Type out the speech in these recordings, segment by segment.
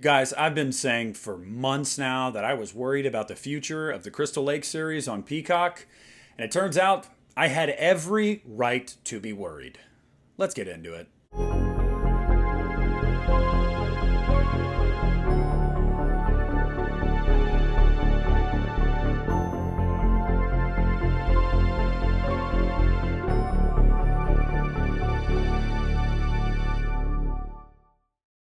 Guys, I've been saying for months now that I was worried about the future of the Crystal Lake series on Peacock, and it turns out I had every right to be worried. Let's get into it.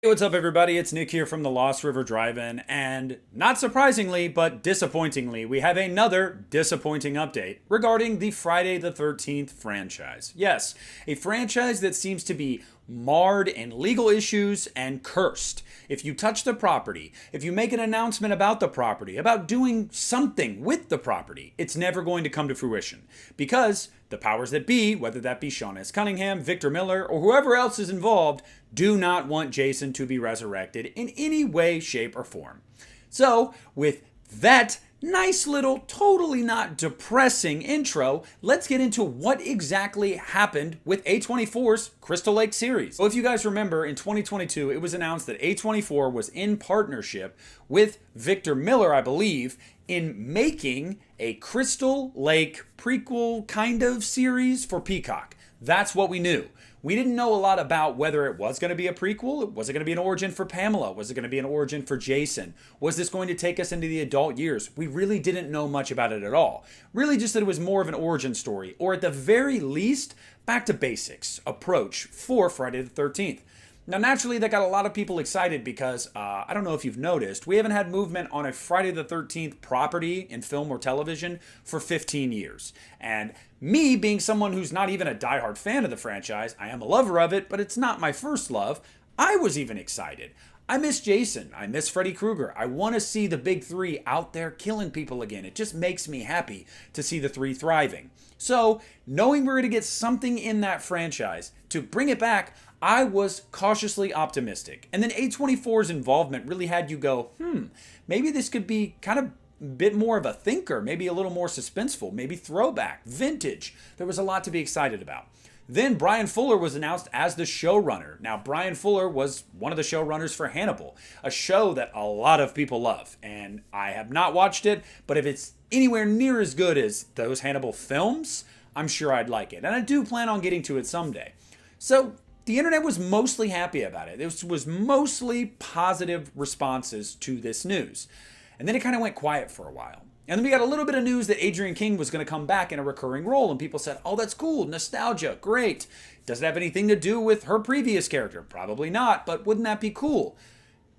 Hey, what's up, everybody? It's Nick here from the Lost River Drive-In, and not surprisingly, but disappointingly, we have another disappointing update regarding the Friday the 13th franchise. Yes, a franchise that seems to be marred in legal issues and cursed. If you touch the property, if you make an announcement about the property, about doing something with the property, it's never going to come to fruition. Because the powers that be, whether that be Sean S. Cunningham, Victor Miller, or whoever else is involved, do not want Jason to be resurrected in any way, shape, or form. So, with that nice little, totally not depressing intro, let's get into what exactly happened with A24's Crystal Lake series. So if you guys remember, in 2022, it was announced that A24 was in partnership with Victor Miller, I believe, in making a Crystal Lake prequel kind of series for Peacock. That's what we knew. We didn't know a lot about whether it was going to be a prequel. Was it going to be an origin for Pamela? Was it going to be an origin for Jason? Was this going to take us into the adult years? We really didn't know much about it at all. Really just that it was more of an origin story, or at the very least, back to basics approach for Friday the 13th. Now, naturally, that got a lot of people excited because, I don't know if you've noticed, we haven't had movement on a Friday the 13th property in film or television for 15 years. And me, being someone who's not even a diehard fan of the franchise, I am a lover of it, but it's not my first love, I was even excited. I miss Jason. I miss Freddy Krueger. I want to see the big three out there killing people again. It just makes me happy to see the three thriving. So, knowing we're going to get something in that franchise to bring it back, I was cautiously optimistic. And then A24's involvement really had you go, maybe this could be kind of a bit more of a thinker, maybe a little more suspenseful, maybe throwback, vintage. There was a lot to be excited about. Then Bryan Fuller was announced as the showrunner. Now, Bryan Fuller was one of the showrunners for Hannibal, a show that a lot of people love. And I have not watched it, but if it's anywhere near as good as those Hannibal films, I'm sure I'd like it. And I do plan on getting to it someday. So the internet was mostly happy about it. It was mostly positive responses to this news. And then it kind of went quiet for a while. And then we got a little bit of news that Adrian King was going to come back in a recurring role. And people said, oh, that's cool. Nostalgia. Great. Does it have anything to do with her previous character? Probably not, but wouldn't that be cool?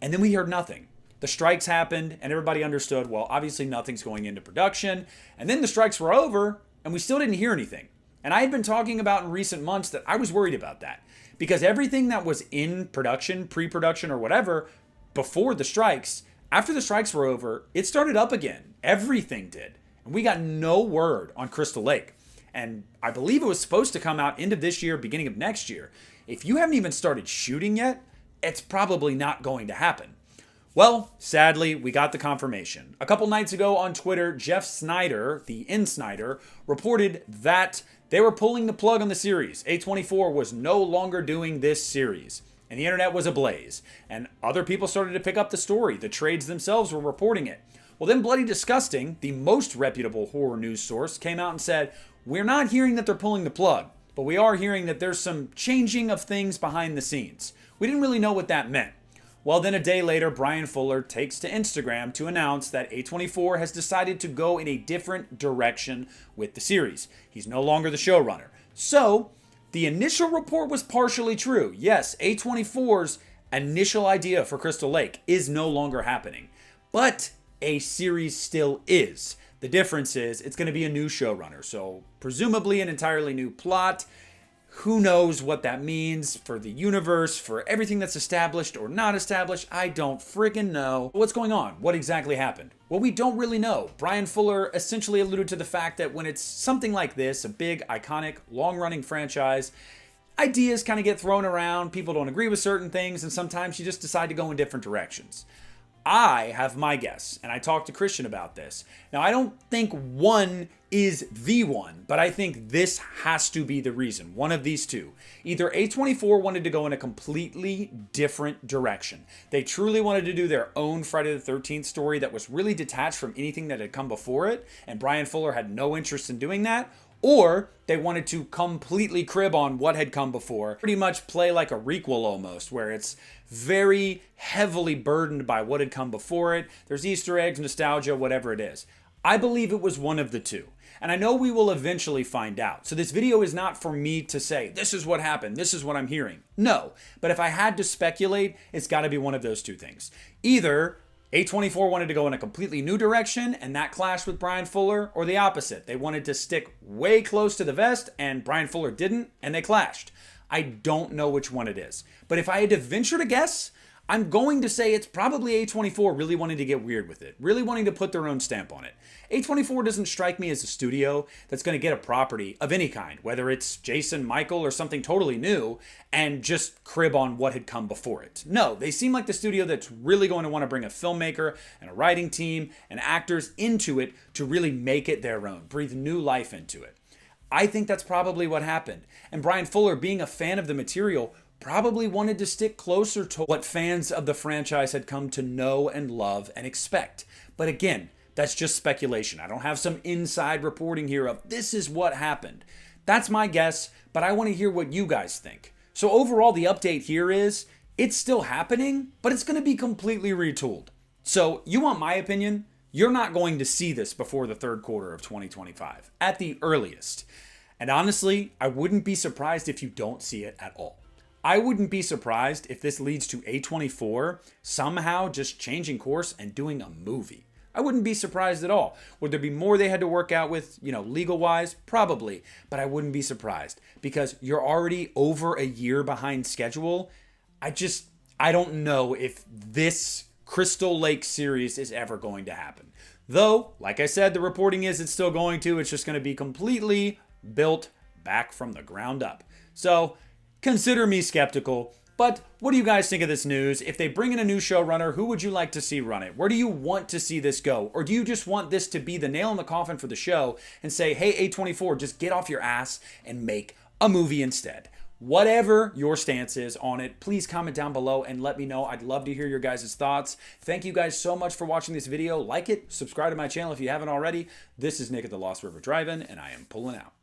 And then we heard nothing. The strikes happened and everybody understood, well, obviously nothing's going into production. And then the strikes were over and we still didn't hear anything. And I had been talking about in recent months that I was worried about that. Because everything that was in production, pre-production, or whatever, before the strikes, after the strikes were over, it started up again. Everything did. And we got no word on Crystal Lake. And I believe it was supposed to come out end of this year, beginning of next year. If you haven't even started shooting yet, it's probably not going to happen. Well, sadly, we got the confirmation. A couple nights ago on Twitter, Jeff Snyder, the Snyder, reported that they were pulling the plug on the series. A24 was no longer doing this series. And the internet was ablaze. And other people started to pick up the story. The trades themselves were reporting it. Well, then Bloody Disgusting, the most reputable horror news source, came out and said, we're not hearing that they're pulling the plug, but we are hearing that there's some changing of things behind the scenes. We didn't really know what that meant. Well, then a day later, Bryan Fuller takes to Instagram to announce that A24 has decided to go in a different direction with the series. He's no longer the showrunner. So, the initial report was partially true. Yes, A24's initial idea for Crystal Lake is no longer happening. But a series still is. The difference is it's going to be a new showrunner. So, presumably an entirely new plot. Who knows what that means for the universe, for everything that's established or not established? I don't friggin' know. What's going on? What exactly happened? Well, we don't really know. Bryan Fuller essentially alluded to the fact that when it's something like this, a big, iconic, long-running franchise, ideas kind of get thrown around, people don't agree with certain things, and sometimes you just decide to go in different directions. I have my guess, and I talked to Christian about this. Now, I don't think one is the one, but I think this has to be the reason. One of these two. Either A24 wanted to go in a completely different direction. They truly wanted to do their own Friday the 13th story that was really detached from anything that had come before it, and Bryan Fuller had no interest in doing that. Or they wanted to completely crib on what had come before, pretty much play like a requel almost, where it's very heavily burdened by what had come before it. There's Easter eggs, nostalgia, whatever it is. I believe it was one of the two. And I know we will eventually find out. So this video is not for me to say, this is what happened, this is what I'm hearing. No, but if I had to speculate, it's got to be one of those two things. Either A24 wanted to go in a completely new direction and that clashed with Bryan Fuller, or the opposite. They wanted to stick way close to the vest and Bryan Fuller didn't, and they clashed. I don't know which one it is. But if I had to venture to guess, I'm going to say it's probably A24 really wanting to get weird with it, really wanting to put their own stamp on it. A24 doesn't strike me as a studio that's going to get a property of any kind, whether it's Jason, Michael, or something totally new, and just crib on what had come before it. No, they seem like the studio that's really going to want to bring a filmmaker and a writing team and actors into it to really make it their own, breathe new life into it. I think that's probably what happened. And Bryan Fuller, being a fan of the material, probably wanted to stick closer to what fans of the franchise had come to know and love and expect. But again, that's just speculation. I don't have some inside reporting here of this is what happened. That's my guess, but I want to hear what you guys think. So overall, the update here is it's still happening, but it's going to be completely retooled. So you want my opinion? You're not going to see this before the third quarter of 2025 at the earliest. And honestly, I wouldn't be surprised if you don't see it at all. I wouldn't be surprised if this leads to A24 somehow just changing course and doing a movie. I wouldn't be surprised at all. Would there be more they had to work out with, legal-wise? Probably. But I wouldn't be surprised because you're already over a year behind schedule. I don't know if this Crystal Lake series is ever going to happen. Though, like I said, the reporting is it's still going to. It's just going to be completely built back from the ground up. So consider me skeptical. But what do you guys think of this news? If they bring in a new showrunner, who would you like to see run it? Where do you want to see this go? Or do you just want this to be the nail in the coffin for the show and say, hey, A24, just get off your ass and make a movie instead? Whatever your stance is on it, please comment down below and let me know. I'd love to hear your guys' thoughts. Thank you guys so much for watching this video. Like it, subscribe to my channel if you haven't already. This is Nick at the Lost River Drive-In, and I am pulling out.